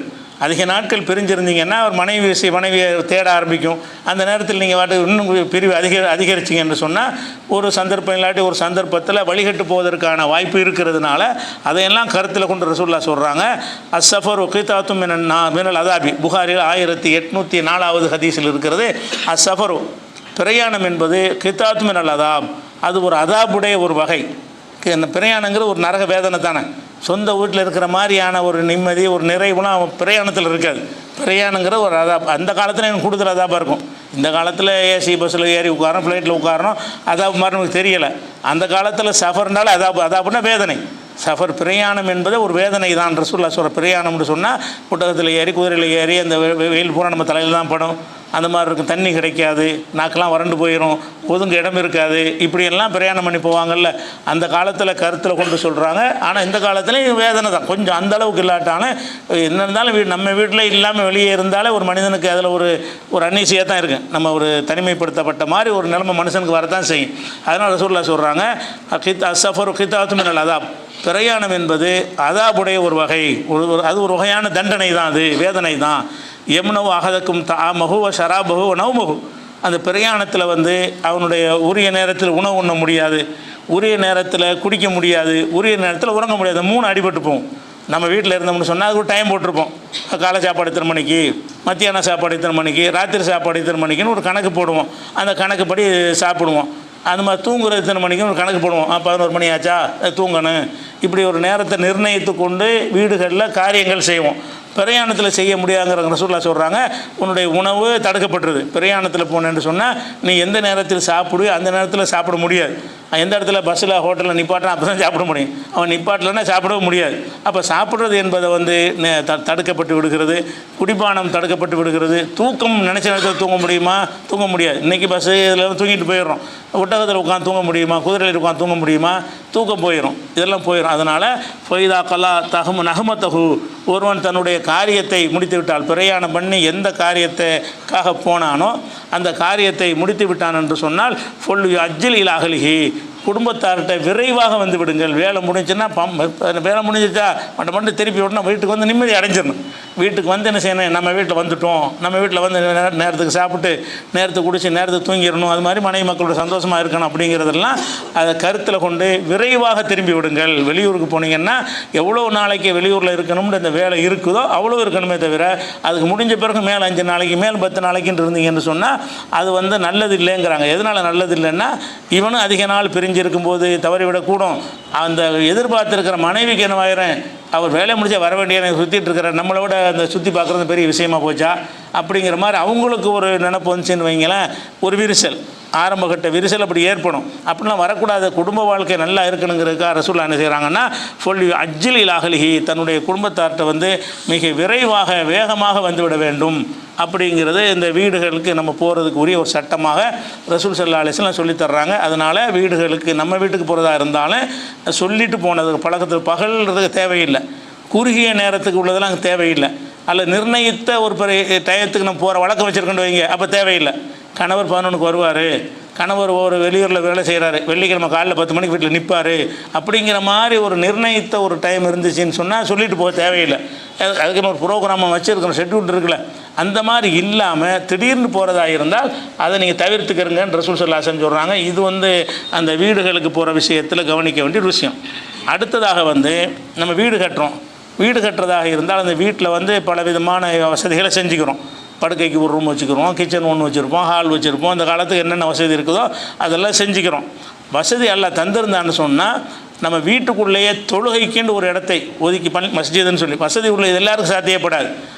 அதிக நாட்கள் பிரிஞ்சிருந்தீங்கன்னா அவர் மனைவியை தேட ஆரம்பிக்கும். அந்த நேரத்தில் நீங்கள் வாட்டு இன்னும் பிரிவு அதிகரிச்சிங்க என்று சொன்னால் ஒரு சந்தர்ப்பம் இல்லாட்டி ஒரு சந்தர்ப்பத்தில் வழிகட்டு போவதற்கான வாய்ப்பு இருக்கிறதுனால அதையெல்லாம் கருத்தில் கொண்டு ரசூலுல்லாஹ் சொல்கிறாங்க. அஸ்ஸஃபரு கிதாத்தும் மினல் அதாபி. புகாரில் 1804 ஹதீஸில் இருக்கிறது. அஸ்ஸஃபரு பிரயாணம் என்பது கிதாத்தும் மினல் அதாப், அது ஒரு அதாபுடைய ஒரு வகை. பிரயாணங்கிற ஒரு நரக வேதனை தானே. சொந்த வீட்டில் இருக்கிற மாதிரியான ஒரு நிம்மதி ஒரு நிறைவுலாம் பிரயாணத்தில் இருக்காது. பிரயாணங்கிற ஒரு அதாப். அந்த காலத்தில் எனக்கு கூடுதல் அதாபாக இருக்கும். இந்த காலத்தில் ஏசி பஸ்ஸில் ஏறி உட்காரோம், ஃப்ளைட்டில் உட்காரோம், அதாப் மாதிரி நமக்கு தெரியலை. அந்த காலத்தில் சஃபர்னால அதாப்புனா வேதனை. சஃபர் பிரயாணம் என்பது ஒரு வேதனை தான். ரசூலுல்லாஹ் சொல்கிற பிரயாணம்னு சொன்னால் புத்தகத்தில் ஏறி குதிரையில் ஏறி அந்த வெயில் பூரா நம்ம தலையில் தான் படும். அந்த மாதிரி இருக்கும். தண்ணி கிடைக்காது, நாக்கெல்லாம் வறண்டு போயிடும், ஒதுங்க இடம் இருக்காது. இப்படியெல்லாம் பிரயாணம் பண்ணி போவாங்கள்ல. அந்த காலத்தில் கருத்தில் கொண்டு சொல்கிறாங்க. ஆனால் இந்த காலத்துலேயும் வேதனை தான், கொஞ்சம் அந்தளவுக்கு இல்லாட்டாலும் என்ன இருந்தாலும் நம்ம வீட்டில் இல்லாமல் வெளியே இருந்தாலே ஒரு மனிதனுக்கு அதில் ஒரு அன்னீசியாக தான் இருக்குது. நம்ம ஒரு தனிமைப்படுத்தப்பட்ட மாதிரி ஒரு நிலைமை மனுஷனுக்கு வரத்தான் செய்யும். அதனால் ரசூலுல்லாஹ் சொல்கிறாங்க, அஸ்ஸஃபரு கிதாத்தும் மினல் அதாப். பிரயாணம் என்பது அதாபுடைய ஒரு வகை. அது ஒரு வகையான தண்டனை தான், அது வேதனை தான். எம்னவு அகதக்கும் தாமகு ஷராபகு நவமகு. அந்த பிரயாணத்தில் வந்து அவனுடைய உரிய நேரத்தில் உணவு உண்ண முடியாது, உரிய நேரத்தில் குடிக்க முடியாது, உரிய நேரத்தில் உறங்க முடியாது. 3 அடிபட்டு போகும். நம்ம வீட்டில் இருந்தோம்னு சொன்னால் அது ஒரு டைம் போட்டிருப்போம். காலை சாப்பாடு இத்தனை மணிக்கு, மத்தியான சாப்பாடு இத்தனை மணிக்கு, ராத்திரி சாப்பாடு இத்தனை மணிக்குன்னு ஒரு கணக்கு போடுவோம். அந்த கணக்குப்படி சாப்பிடுவோம். அந்த மாதிரி தூங்குறது இத்தனை மணிக்குன்னு ஒரு கணக்கு போடுவோம். 11 மணி ஆச்சா தூங்கணும். இப்படி ஒரு நேரத்தை நிர்ணயித்து கொண்டு வீடுகளில் காரியங்கள் செய்வோம். பிரயாணத்தில் செய்ய முடியாதுங்கிற ரசூலுல்லாஹ் சொல்கிறாங்க, உன்னுடைய உணவு தடுக்கப்பட்டுருது. பிரயாணத்தில் போனேன்னு சொன்னால் நீ எந்த நேரத்தில் சாப்பிடுவோ அந்த நேரத்தில் சாப்பிட முடியாது. எந்த இடத்துல பஸ்ஸில் ஹோட்டலில் நிப்பாட்டினா அப்போ தான் சாப்பிட முடியும். அவன் நிப்பாட்டலைன்னா சாப்பிடவும் முடியாது. அப்போ சாப்பிட்றது என்பதை வந்து தடுக்கப்பட்டு விடுகிறது. குடிப்பானம் தடுக்கப்பட்டு விடுகிறது. தூக்கம் நினச்ச நேரத்தில் தூங்க முடியுமா? தூங்க முடியாது. இன்றைக்கி பஸ்ஸு இதில் தூங்கிட்டு போயிடுறோம். ஒட்டகத்தில் உட்காந்து தூங்க முடியுமா? குதிரையில் உட்காந்து தூங்க முடியுமா? தூக்கம் போயிடும். இதெல்லாம் போயிடும். அதனால் ஃபைதா கலா நகமத்தகு, ஒருவன் தன்னுடைய காரியத்தை முடித்து விட்டால், பிரயாணம் பண்ணி எந்த காரியத்துக்காக போனானோ அந்த காரியத்தை முடித்து விட்டான் என்று சொன்னால் ஃபொல் அஜ்ஜில் இலாகலிஹி, குடும்பத்தார்கிட்ட விரைவாக வந்து விடுங்கள். வேலை முடிஞ்சுன்னா வேலை முடிஞ்சிச்சா மட்டும் திருப்பி விடணும். வீட்டுக்கு வந்து நிம்மதி அடைஞ்சிடணும். வீட்டுக்கு வந்து என்ன செய்யணும்? நம்ம வீட்டில் வந்துவிட்டோம், நம்ம வீட்டில் வந்து நேரத்துக்கு சாப்பிட்டு நேரத்துக்கு குடிச்சு நேரத்துக்கு தூங்கிடணும். அது மாதிரி மனைவி மக்களோட சந்தோஷமாக இருக்கணும். அப்படிங்கிறதெல்லாம் அதை கருத்தில் கொண்டு விரைவாக திரும்பி விடுங்கள். வெளியூருக்கு போனீங்கன்னா எவ்வளோ நாளைக்கு வெளியூரில் இருக்கணும்னு அந்த வேலை இருக்குதோ அவ்வளோ இருக்கணுமே தவிர அதுக்கு முடிஞ்ச பிறகு மேலே 5 நாளைக்கு மேல் 10 நாளைக்குன்னு இருந்தீங்கன்னு சொன்னால் அது வந்து நல்லது இல்லைங்கிறாங்க. எதனால் நல்லது இல்லைன்னா, இவனும் அதிக நாள் இருக்கும்போது தவறிவிடக்கூடும். அந்த எதிர்பார்த்துருக்கிற மனைவிக்கு என்னவாயிரம், அவர் வேலை முடிச்சா வர வேண்டிய சுற்றிட்டு இருக்கிற நம்மளை விட அந்த சுற்றி பார்க்குறது பெரிய விஷயமா போச்சா அப்படிங்கிற மாதிரி அவங்களுக்கு ஒரு நினப்பு வந்துச்சுன்னு வைங்களேன். ஒரு விரிசல், ஆரம்பகட்ட விரிசல் அப்படி ஏற்படும். அப்படிலாம் வரக்கூடாது. குடும்ப வாழ்க்கை நல்லா இருக்கணுங்கிறதுக்காக ரசூலுல்லாஹ் என்ன செய்கிறாங்கன்னா, ஃபொல் அஜ்ஜில் இலாகலிஹி, தன்னுடைய குடும்பத்தார்கிட்ட வந்து மிக விரைவாக வேகமாக வந்துவிட வேண்டும். அப்படிங்கிறது இந்த வீடுகளுக்கு நம்ம போகிறதுக்கு உரிய ஒரு சட்டமாக ரசூல் ஸல்லல்லாஹு அலைஹி வஸல்லம் சொல்லி தர்றாங்க. அதனால் வீடுகளுக்கு நம்ம வீட்டுக்கு போகிறதா இருந்தாலும் சொல்லிட்டு போனதுக்கு பழக்கத்துக்கு பகல்றதுக்கு தேவையில்லை. குறுகிய நேரத்துக்கு உள்ளதெல்லாம் அங்கே தேவையில்லை. அல்ல நிர்ணயித்த ஒரு டயத்துக்கு நம்ம போகிற வழக்கம் வச்சுருக்கோன்னு வைங்க, அப்போ தேவையில்லை. கணவர் 11க்கு வருவார், கணவர் ஒரு வெளியூரில் வேலை செய்கிறாரு, வெள்ளிக்கிழமை காலையில் 10 மணிக்கு வீட்டில் நிற்பார், அப்படிங்கிற மாதிரி ஒரு நிர்ணயித்த ஒரு டைம் இருந்துச்சுன்னு சொன்னால் சொல்லிட்டு போக தேவையில்லை. அதுக்குன்னு ஒரு ப்ரோக்ராமை வச்சுருக்கணும், ஷெட்யூல் இருக்குல்ல. அந்த மாதிரி இல்லாமல் திடீர்னு போகிறதா இருந்தால் அதை நீங்கள் தவிர்த்துக்கிறங்கன்னு ரசூல் ஸல்லல்லாஹு அலைஹி வஸல்லம் சொல்கிறாங்க. இது வந்து அந்த வீடுகளுக்கு போகிற விஷயத்தில் கவனிக்க வேண்டிய ஒரு விஷயம். அடுத்ததாக வந்து நம்ம வீடு கட்டுறோம். வீடு கட்டுறதாக இருந்தால் அந்த வீட்டில் வந்து பல விதமான வசதிகளை செஞ்சுக்கிறோம். படுக்கைக்கு ஒரு ரூம் வச்சுக்கிறோம், கிச்சன் ஒன்று வச்சுருப்போம், ஹால் வச்சுருப்போம். இந்த காலத்துக்கு என்னென்ன வசதி இருக்குதோ அதெல்லாம் செஞ்சுக்கிறோம். வசதி எல்லாம் தந்திருந்தான்னு சொன்னால் நம்ம வீட்டுக்குள்ளேயே தொழுகைக்குன்னு ஒரு இடத்தை ஒதுக்கி மஸ்ஜிதுன்னு சொல்லி, வசதி உள்ள இது எல்லாருக்கும் சாத்தியப்படாது.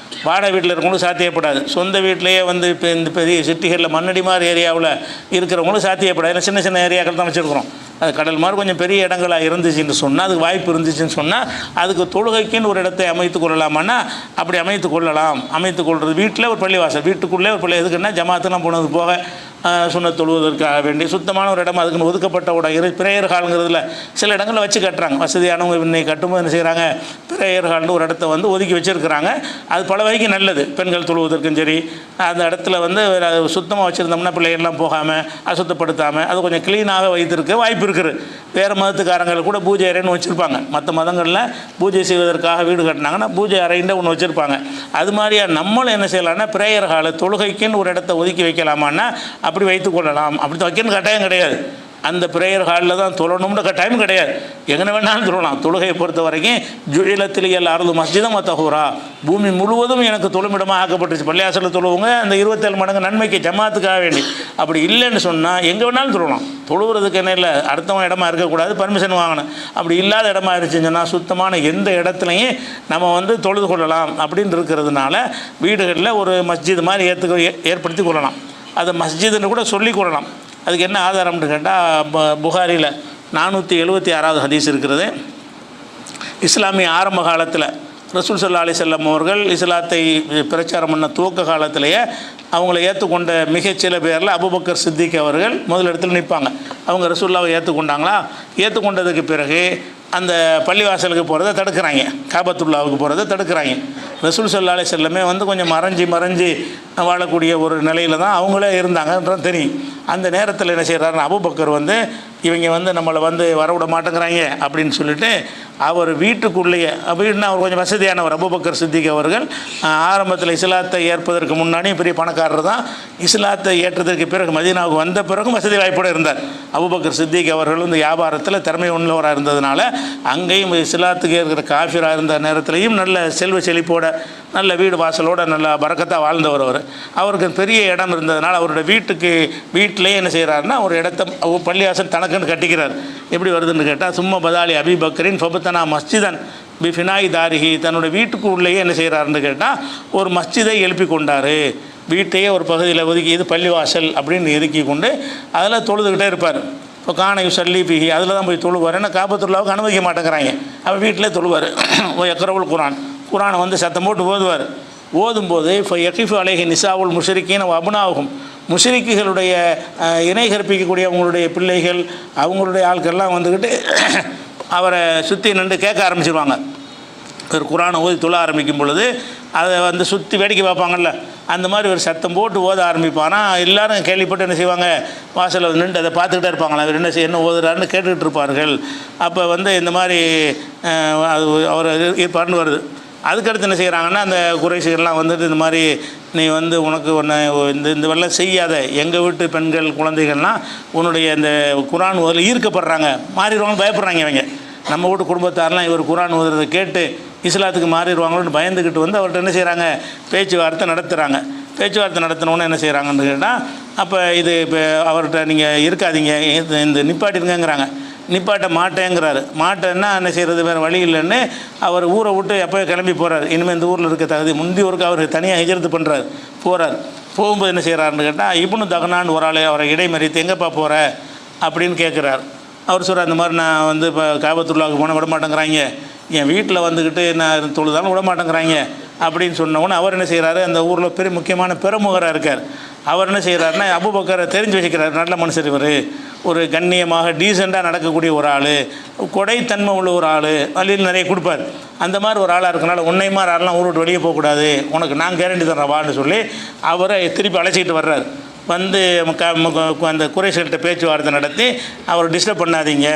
வாடகை வீட்டில் இருக்கவங்களும் சாத்தியப்படாது. சொந்த வீட்டிலேயே வந்து இப்போ இந்த பெரிய சிட்டிகளில் மண்ணடி மாதிரி ஏரியாவில் இருக்கிறவங்களும் சாத்தியப்படாது. ஏன்னா சின்ன சின்ன ஏரியாக்கள் தான் வச்சுருக்குறோம். அது கடல் மாதிரி கொஞ்சம் பெரிய இடங்களாக இருந்துச்சுன்னு சொன்னால், அதுக்கு வாய்ப்பு இருந்துச்சுன்னு சொன்னால் அதுக்கு தொழுகைக்குன்னு ஒரு இடத்தை அமைத்து கொள்ளலாமான்னா அப்படி அமைத்து கொள்ளலாம். அமைத்து கொள்வது வீட்டில் ஒரு பள்ளிவாசல், வீட்டுக்குள்ளே ஒரு பள்ளி. எதுக்குன்னா ஜமாத்துலாம் போனது போக சுன்னத் தொழுவதற்காக வேண்டி சுத்தமான ஒரு இடம் அதுக்குன்னு ஒதுக்கப்பட்ட ஒரு பிரேயர் ஹாலுங்கிறதுல சில இடங்களில் வச்சு கட்டுறாங்க. வசதியானவங்க இன்னைக்கு கட்டும்போது என்ன செய்கிறாங்க, பிரேயர் ஹால்னு ஒரு இடத்த வந்து ஒதுக்கி வச்சுருக்கிறாங்க. அது பல வகைக்கு நல்லது. பெண்கள் தொழுவதற்கும் சரி, அந்த இடத்துல வந்து சுத்தமாக வச்சுருந்தோம்னா பிள்ளைகள்லாம் போகாமல் அசுத்தப்படுத்தாமல் அது கொஞ்சம் க்ளீனாக வைத்திருக்க வாய்ப்பு இருக்குது. வேறு மதத்துக்காரங்கள் கூட பூஜை அறைன்னு வச்சுருப்பாங்க. மற்ற மதங்களில் பூஜை செய்வதற்காக வீடு கட்டினாங்கன்னா பூஜை அறைன்னு ஒன்று வச்சுருப்பாங்க. அது மாதிரியா நம்மளும் என்ன செய்யலாம்னா பிரேயர் ஹாலு தொழுகைக்குன்னு ஒரு இடத்த ஒதுக்கி வைக்கலாமான்னா அப்படி வைத்து கொள்ளலாம். அப்படி வைக்கணும்னு கட்டாயம் கிடையாது. அந்த பிரேயர் ஹாலில் தான் தொழணும்னு கட்டாயம் கிடையாது. எங்கே வேணாலும் தொழலாம். தொழுகையை பொறுத்த வரைக்கும் ஜுஇலத்தில் அர்து மஸ்ஜிதம் வத்தஹூரா, பூமி முழுவதும் எனக்கு தொழுமிடமாக ஆக்கப்பட்டுச்சு. பள்ளியாசலில் தொழுவுங்க அந்த 27 மடங்கு நன்மைக்கு ஜமாத்துக்காக வேண்டி. அப்படி இல்லைன்னு சொன்னால் எங்கே வேணாலும் தொழலாம். தொழுவுறதுக்கு என்ன இல்லை, அடுத்தவன் இடமா இருக்கக்கூடாது, பர்மிஷன் வாங்கணும். அப்படி இல்லாத இடமா இருந்துச்சுன்னு சொன்னால் சுத்தமான எந்த இடத்துலையும் நம்ம வந்து தொழுது கொள்ளலாம் அப்படின்னு இருக்கிறதுனால வீடுகளில் ஒரு மஸ்ஜித் மாதிரி ஏற்படுத்தி கொள்ளலாம். அதை மஸ்ஜிதுன்னு கூட சொல்லி கொள்ளலாம். அதுக்கு என்ன ஆதாரம்னு கேட்டால் புகாரியில் 476வது ஹதீஸ் இருக்கிறது. இஸ்லாமிய ஆரம்ப காலத்தில் ரசூல் ஸல்லல்லாஹு அலைஹி வஸல்லம் அவர்கள் இஸ்லாத்தை பிரச்சாரம் பண்ண துவக்க காலத்திலேயே அவங்கள ஏற்றுக்கொண்ட மிகச்சில பேரில் அபூபக்கர் சித்திக் அவர்கள் முதல் இடத்துல நிற்பாங்க. அவங்க ரசூலுல்லாவை ஏற்றுக்கொண்டாங்களா, ஏற்றுக்கொண்டதுக்கு பிறகு அந்த பள்ளிவாசலுக்கு போகிறத தடுக்கிறாங்க, காபத்துல்லாவுக்கு போகிறத தடுக்கிறாங்க. ரசூல் ஸல்லல்லாஹு அலைஹி வஸல்லமே வந்து கொஞ்சம் மறைஞ்சி வாழக்கூடிய ஒரு நிலையில் தான் அவங்களே இருந்தாங்கன்றது தெரியும். அந்த நேரத்தில் என்ன செய்கிறாருன்னா அபூபக்கர் வந்து இவங்க வந்து நம்மளை வந்து வரவிட மாட்டேங்கிறாங்க அப்படின்னு சொல்லிட்டு அவர் வீட்டுக்குள்ளேயே, அப்படின்னா அவர் கொஞ்சம் வசதியானவர். அபூபக்கர் சித்திக் அவர்கள் ஆரம்பத்தில் இஸ்லாத்தை ஏற்பதற்கு முன்னாடியும் பெரிய பணக்காரர் தான். இஸ்லாத்தை ஏற்றதற்கு பிறகு மதீனாவுக்கு வந்த பிறகும் வசதி வாய்ப்போடு இருந்தார். அபூபக்கர் சித்திக் அவர்கள் வந்து வியாபாரத்தில் திறமை உள்ளவராக இருந்ததுனால அங்கேயும் இஸ்லாத்துக்கு இருக்கிற காஃபிராக இருந்த நேரத்திலையும் நல்ல செல்வ செழிப்போட நல்ல வீடு வாசலோட நல்ல பரக்கத்தாக வாழ்ந்தவர் அவர். அவருக்கு பெரிய இடம் இருந்ததுனால அவரோட வீட்டிலேயே என்ன செய்கிறாருன்னா ஒரு இடத்த பள்ளிவாசல் தனக்குன்னு கட்டிக்கிறார். எப்படி வருதுன்னு கேட்டால் சும்மா பதாலி அபி பக்கரின் ஃபபத்தனா மஸ்ஜிதன் பி ஃபினாய் தாரிஹி, தன்னோட வீட்டுக்கு உள்ளேயே என்ன செய்கிறாருன்னு கேட்டால் ஒரு மஸ்ஜிதை எழுப்பி கொண்டார். வீட்டையே ஒரு பகுதியில் ஒதுக்கி இது பள்ளிவாசல் அப்படின்னு ஒதுக்கி கொண்டு அதில் தொழுதுகிட்டே இருப்பார். இப்போ காண யுசல்லி பிஹி அதில் தான் போய் தொழுவார். ஏன்னா காபத்துல்லாவுக்கு அனுமதிக்க மாட்டேங்கிறாங்க. அவர் வீட்டிலே தொழுவார். எக்கரவுல் குரானை வந்து சத்தம் போட்டு ஓதுவார். ஓதும்போது இப்போ யகிஃபு அலைஹி நிசாவுல் முஷ்ரிக்கீன் அபுனாவுகும், முஷ்ரிக்குகளுடைய இணை கற்பிக்கக்கூடிய அவங்களுடைய பிள்ளைகள் அவங்களுடைய ஆட்கள்லாம் வந்துக்கிட்டு அவரை சுற்றி நின்று கேட்க ஆரம்பிச்சிருவாங்க. ஒரு குரானை ஓதி தொழ ஆரம்பிக்கும் பொழுது அதை வந்து சுற்றி வேடிக்கை பார்ப்பாங்கல்ல, அந்த மாதிரி ஒரு சத்தம் போட்டு ஓத ஆரம்பிப்பானா எல்லோரும் கேள்விப்பட்டு என்ன செய்வாங்க, வாசலில் நின்று அதை பார்த்துக்கிட்டே இருப்பாங்களா, அவர் என்ன ஓதுறாருன்னு கேட்டுக்கிட்டு இருப்பார்கள். அப்போ வந்து இந்த மாதிரி அது அவர் இருப்பார்னு வருது. அதுக்கடுத்து என்ன செய்கிறாங்கன்னா அந்த குறைஷிகள்லாம் வந்துட்டு இந்த மாதிரி நீ வந்து உனக்கு ஒன்று இந்த வெள்ளம் செய்யாத, எங்கள் வீட்டு பெண்கள் குழந்தைகள்லாம் உன்னுடைய இந்த குரான் ஓதில் ஈர்க்கப்படுறாங்க, மாறிடுவாங்க, பயப்படுறாங்க. இவங்க நம்ம வீட்டு குடும்பத்தாரெலாம் இவர் குரான் ஓதுறதை கேட்டு இஸ்லாத்துக்கு மாறிடுவாங்களோன்னு பயந்துக்கிட்டு வந்து அவர்கிட்ட என்ன செய்கிறாங்க, பேச்சுவார்த்தை நடத்துகிறாங்க. பேச்சுவார்த்தை நடத்தினோன்னு என்ன செய்கிறாங்கன்னு கேட்டால் அப்போ இது இப்போ அவர்கிட்ட நீங்கள் இருக்காதீங்க, இந்த நிப்பாட்டிருங்கிறாங்க. நிப்பாட்ட மாட்டேங்கிறாரு. மாட்டேன்னா என்ன செய்கிறது, வேறு வழி இல்லைன்னு அவர் ஊரை விட்டு எப்போ கிளம்பி போகிறார். இனிமேல் இந்த ஊரில் இருக்க தகுதி முந்தி ஊருக்கு அவர் தனியாக ஹிஜ்ரத் பண்ணுறாரு. போகும்போது என்ன செய்கிறாருன்னு கேட்டால் இப்னு தகனான் ஒரு ஆள் அவரை இடைமறித்து எங்கேப்பா போகிற அப்படின்னு கேட்குறாரு. அவர் சொல்கிறார், இந்த மாதிரி நான் வந்து இப்போ காபத்துல்லாவுக்கு போனால் விட மாட்டேங்கிறாங்க, என் வீட்டில் வந்துக்கிட்டு நான் தொழுதாலும் விட மாட்டேங்கிறாங்க அப்படின்னு சொன்னவுடனே அவர் என்ன செய்கிறாரு, அந்த ஊரில் பெரிய முக்கியமான பெருமுகராக இருக்கார். அவர் என்ன செய்கிறாருன்னா அபூபக்கரை தெரிஞ்சு வச்சுக்கிறார். நல்ல மனுஷர் இவர், ஒரு கண்ணியமாக டீசெண்டாக நடக்கக்கூடிய ஒரு ஆள், கொடைத்தன்மை உள்ள ஒரு ஆள், வழியில் நிறைய கொடுப்பார். அந்த மாதிரி ஒரு ஆளாக இருக்கனால உன்னை மாதிரி ஆள்லாம் ஊர் விட்டு வெளியே போகக்கூடாது, உனக்கு நான் கேரண்டி தர்றவான்னு சொல்லி அவரை திருப்பி அழைச்சிக்கிட்டு வர்றார். வந்து அந்த குறைஷிகள்கிட்ட பேச்சுவார்த்தை நடத்தி அவர் டிஸ்டர்ப் பண்ணாதீங்க,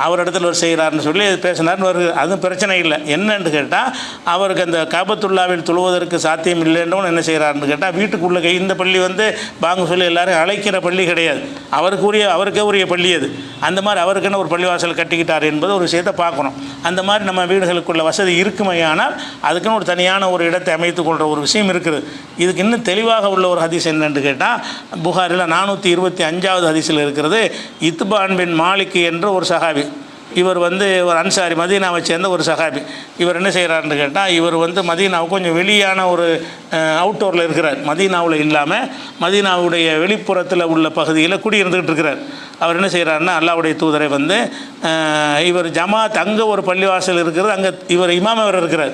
அவர் இடத்துல ஒரு செய்கிறாருன்னு சொல்லி பேசினார்னு வருது. அதுவும் பிரச்சனை இல்லை. என்னன்னு கேட்டால் அவருக்கு அந்த காபத்துல்லாவில் தொழுவதற்கு சாத்தியம் இல்லைன்னு என்ன செய்கிறாருன்னு கேட்டால் வீட்டுக்குள்ளே இந்த பள்ளி வந்து பாங்க சொல்லி எல்லோரும் அழைக்கிற பள்ளி கிடையாது, அவருக்கே உரிய பள்ளி அது. அந்த மாதிரி அவருக்குன்னு ஒரு பள்ளிவாசல் கட்டிக்கிட்டார் என்பது ஒரு விஷயத்தை பார்க்கணும். அந்த மாதிரி நம்ம வீடுகளுக்குள்ள வசதி இருக்குமையானால் அதுக்குன்னு ஒரு தனியான ஒரு இடத்தை அமைத்து கொள்கிற ஒரு விஷயம் இருக்குது. இதுக்கு இன்னும் தெளிவாக உள்ள ஒரு ஹதீஸ் என்னென்னு கேட்டால் புகாரில் 425வது ஹதீஸில் இருக்கிறது. இத்பான் பின் மாலிக் என்ற ஒரு சஹாபி, இவர் வந்து ஒரு அன்சாரி, மதீனாவை சேர்ந்த ஒரு சஹாபி. இவர் என்ன செய்கிறாருன்னு கேட்டால் இவர் வந்து மதீனாவுக்கு கொஞ்சம் வெளியான ஒரு அவுட்டோரில் இருக்கிறார். மதீனாவில் இல்லாமல் மதீனாவுடைய வெளிப்புறத்தில் உள்ள பகுதியில் குடியிருந்துக்கிட்டு இருக்கிறார். அவர் என்ன செய்கிறாருன்னா அல்லாஹ்வுடைய தூதரை வந்து இவர் ஜமாத் அங்கே ஒரு பள்ளிவாசல் இருக்கிறது, அங்கே இவர் இமாம் அவர் இருக்கிறார்.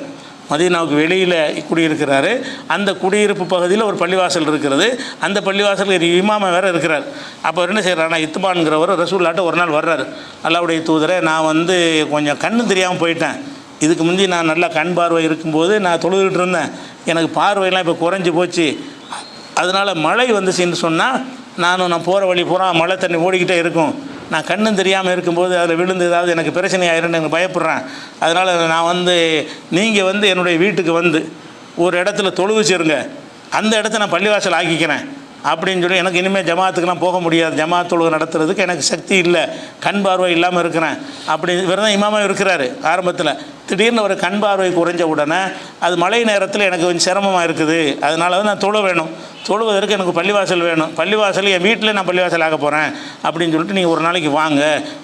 மதீனாவுக்கு வெளியில் குடியிருக்கிறாரு. அந்த குடியிருப்பு பகுதியில் ஒரு பள்ளிவாசல் இருக்கிறது. அந்த பள்ளிவாசலுக்கு இமாமா வேறு இருக்கிறார். அப்போ என்ன செய்கிறாருன்னா, இத்பான்கிறவர் ரசூலுல்லாஹ்ட்ட ஒரு நாள் வர்றாரு. அல்லாஹ்வுடைய தூதரை, நான் கொஞ்சம் கண்ணு தெரியாமல் போயிட்டேன். இதுக்கு முந்தி நான் நல்லா கண் பார்வை இருக்கும்போது நான் தொழுதுகிட்டு இருந்தேன். எனக்கு பார்வையெல்லாம் இப்போ குறைஞ்சி போச்சு. அதனால் மழை வந்துச்சுன்னு சொன்னால் நான் போகிற வழி பூரா மழை தண்ணி ஓடிக்கிட்டே இருக்கும். நான் கண்ணும் தெரியாமல் இருக்கும்போது அதில் விழுந்து ஏதாவது எனக்கு பிரச்சனை ஆயிருன்னு எனக்கு பயப்படுறேன். அதனால் நான் நீங்கள் என்னுடைய வீட்டுக்கு ஒரு இடத்துல தொழு வச்சுருங்க, அந்த இடத்த நான் பள்ளிவாசல் ஆக்கிக்கிறேன் அப்படின்னு சொல்லி, எனக்கு இனிமேல் ஜமாத்துக்கெலாம் போக முடியாது, ஜமாத் தொழுகை நடத்துறதுக்கு எனக்கு சக்தி இல்லை, கண் பார்வை இல்லாமல் இருக்கிறேன் அப்படி. இவர் தான் இமாமாக இருக்கிறாரு ஆரம்பத்தில். திடீர்னு ஒரு கண் பார்வை குறைஞ்ச உடனே அது மழை நேரத்தில் எனக்கு கொஞ்சம் சிரமமாக இருக்குது, அதனால நான் தொழ வேணும், தொழுவதற்கு எனக்கு பள்ளிவாசல் வேணும், பள்ளிவாசல் என் வீட்டில் நான் பள்ளிவாசல் ஆக போகிறேன் அப்படின்னு சொல்லிட்டு நீங்கள் ஒரு நாளைக்கு வாங்க.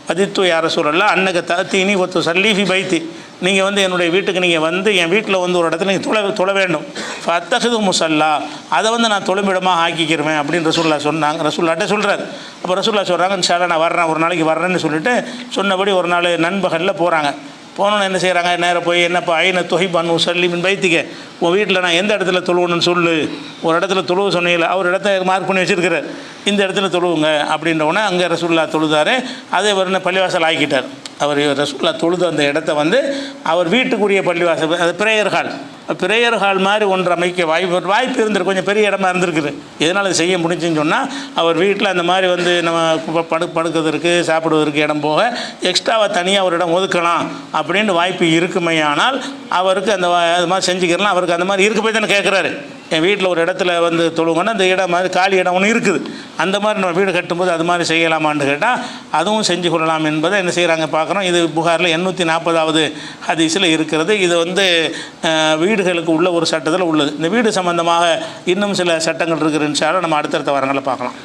பதித்து யார சூழல்லாம் அன்னக தத்தினி ஒத்து சல்லீஃபி பைத்தி, நீங்கள் என்னுடைய வீட்டுக்கு நீங்கள் என் வீட்டில் ஒரு இடத்துல நீங்கள் தொழ வேண்டும். ஃபத்தஹது முசல்லா, அதை நான் தொழுமிடமாக ஆக்கிக்கிறேன் அப்படின்னு ரசூலுல்லாஹ் சொன்னாங்க. ரசூலுல்லாஹ்ட்ட சொல்கிறார். அப்போ ரசூலுல்லாஹ் சொல்கிறாங்க, இன்ஷாஅல்லாஹ் நான் வர்றேன், ஒரு நாளைக்கு வர்றேன்னு சொல்லிட்டு சொன்னபடி ஒரு நாள் நண்பகலில் போகிறாங்க. போனோன்னு என்ன செய்கிறாங்க, நேராக போய், என்னப்பா ஐன தொஹிபான் உசல்லி மின் பைத்திக்க, உன் வீட்டில் நான் எந்த இடத்துல தொழுவணும்னு சொல்லு. ஒரு இடத்துல தொழுவு சொன்னீங்கள, அவர் இடத்த மார்க் பண்ணி வச்சுருக்கிறார், இந்த இடத்துல தொழுவுங்க அப்படின்றவுடனே அங்கே ரசூலுல்லாஹ் தொழுதார். அதே பள்ளிவாசல் ஆக்கிட்டார். அவர் ரசூலுல்லாஹ் தொழுது அந்த இடத்த அவர் வீட்டுக்குரிய பள்ளிவாசல், அது பிரேயர் ஹால் மாதிரி ஒன்று அமைக்க வாய்ப்பு இருந்திருக்கு. கொஞ்சம் பெரிய இடமா இருந்திருக்குது. எதனால் அது செய்ய முடிஞ்சுன்னு சொன்னால், அவர் வீட்டில் அந்த மாதிரி நம்ம படுக்கிறதுக்கு சாப்பிடுவதற்கு இடம் போக எக்ஸ்ட்ராவாக தனியாக ஒரு இடம் ஒதுக்கலாம் அப்படின்னு வாய்ப்பு இருக்குமையானால் அவருக்கு அது மாதிரி செஞ்சுக்கிறலாம். அவருக்கு அந்த மாதிரி இருக்க போய் தானே கேட்குறாரு. என் வீட்டில் ஒரு இடத்துல தொழுங்கன்னா அந்த இடம் மாதிரி காலி இடம் ஒன்று இருக்குது, அந்த மாதிரி நம்ம வீடு கட்டும்போது அது மாதிரி செய்யலாமான்னு கேட்டால் அதுவும் செஞ்சு கொள்ளலாம் என்பதை என்ன செய்கிறாங்க பார்க்குறோம். இது புகாரில் 840வது ஹதீஸில் இருக்கிறது. இது வீடுகளுக்கு உள்ள ஒரு சட்டத்தில் உள்ளது. இந்த வீடு சம்பந்தமாக இன்னும் சில சட்டங்கள் இருக்கிற இன்ஷா அல்லாஹ் நம்ம அடுத்தடுத்த வாரங்களில் பார்க்கலாம்.